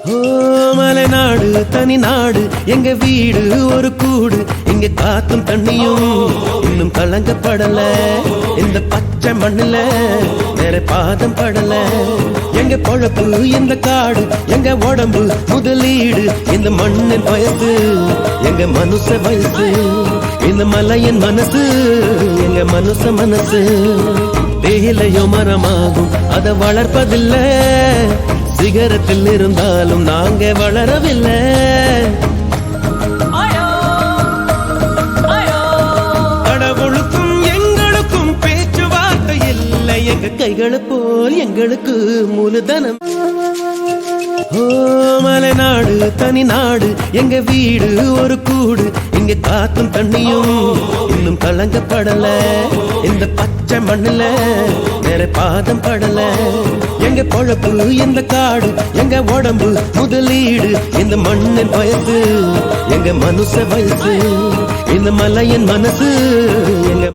ஓ மலைநாடு தனி நாடு எங்க வீடு ஒரு கூடு இங்க காத்தும் தண்ணியும் இன்னும் கலங்கப்படல இந்த பச்சை மண்ணுல வேற பாதம் படல எங்க பொழப்பு இந்த காடு எங்க உடம்பு முதலீடு இந்த மண்ணின் வயசு எங்க மனுஷ வயசு இந்த மலையின் மனசு எங்க மனுஷ மனசு தேயிலையோ மரமாகும் அதை வளர்ப்பதில்லை சிகரத்தில் இருந்தாலும் நாங்க வளரவில்லை கடவுளுக்கும் எங்களுக்கும் பேச்சுவார்த்தை இல்லை எங்க கைகளை போல் எங்களுக்கு மூலதனம் ஓ மலைநாடு தனி நாடு எங்க வீடு ஒரு கூடு இங்க காத்தும் தண்ணியும் இன்னும் கலங்கப்படல இந்த பச்சை மண்ணுல வேற பாதம் படல எங்க பொழப்பு இந்த காடு எங்க உடம்பு முதலீடு இந்த மண்ணின் வயசு எங்க மனுஷ வயசு இந்த மலையின் மனசு